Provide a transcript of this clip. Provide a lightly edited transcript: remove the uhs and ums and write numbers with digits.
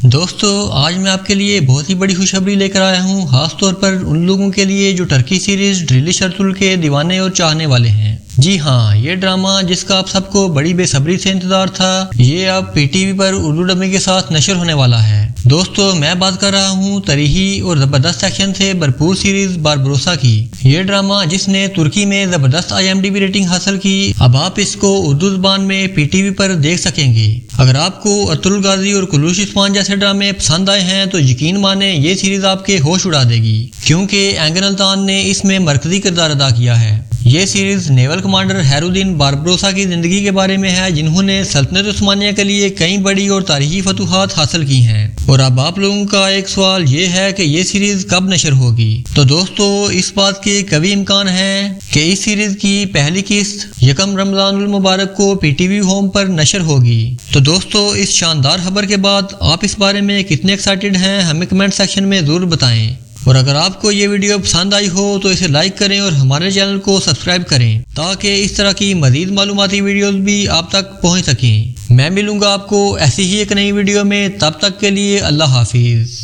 دوستو آج میں آپ کے لیے بہت ہی بڑی خوشخبری لے کر آیا ہوں، خاص طور پر ان لوگوں کے لیے جو ٹرکی سیریز ڈریلش ارطغرل کے دیوانے اور چاہنے والے ہیں۔ جی ہاں، یہ ڈرامہ جس کا آپ سب کو بڑی بے صبری سے انتظار تھا، یہ اب پی ٹی وی پر اردو ڈبنگ کے ساتھ نشر ہونے والا ہے۔ دوستو میں بات کر رہا ہوں تاریخی اور زبردست ایکشن سے بھرپور سیریز باربروسا کی۔ یہ ڈرامہ جس نے ترکی میں زبردست IMDb ریٹنگ حاصل کی، اب آپ اس کو اردو زبان میں پی ٹی وی پر دیکھ سکیں گے۔ اگر آپ کو ارطغرل غازی اور کلوش عثمان جیسے ڈرامے پسند آئے ہیں تو یقین مانیں یہ سیریز آپ کے ہوش اڑا دے گی، کیونکہ اینگن الطان نے اس میں مرکزی کردار ادا کیا ہے۔ یہ سیریز نیول کمانڈر ہیر الدین باربروسا کی زندگی کے بارے میں ہے، جنہوں نے سلطنت عثمانیہ کے لیے کئی بڑی اور تاریخی فتوحات حاصل کی ہیں۔ اور اب آپ لوگوں کا ایک سوال یہ ہے کہ یہ سیریز کب نشر ہوگی؟ تو دوستو اس بات کے قوی امکان ہے کہ اس سیریز کی پہلی قسط 1 رمضان المبارک کو پی ٹی وی ہوم پر نشر ہوگی۔ تو دوستو اس شاندار خبر کے بعد آپ اس بارے میں کتنے ایکسائٹڈ ہیں ہمیں کمنٹ سیکشن میں ضرور بتائیں، اور اگر آپ کو یہ ویڈیو پسند آئی ہو تو اسے لائک کریں اور ہمارے چینل کو سبسکرائب کریں تاکہ اس طرح کی مزید معلوماتی ویڈیوز بھی آپ تک پہنچ سکیں۔ میں ملوں گا آپ کو ایسی ہی ایک نئی ویڈیو میں، تب تک کے لیے اللہ حافظ۔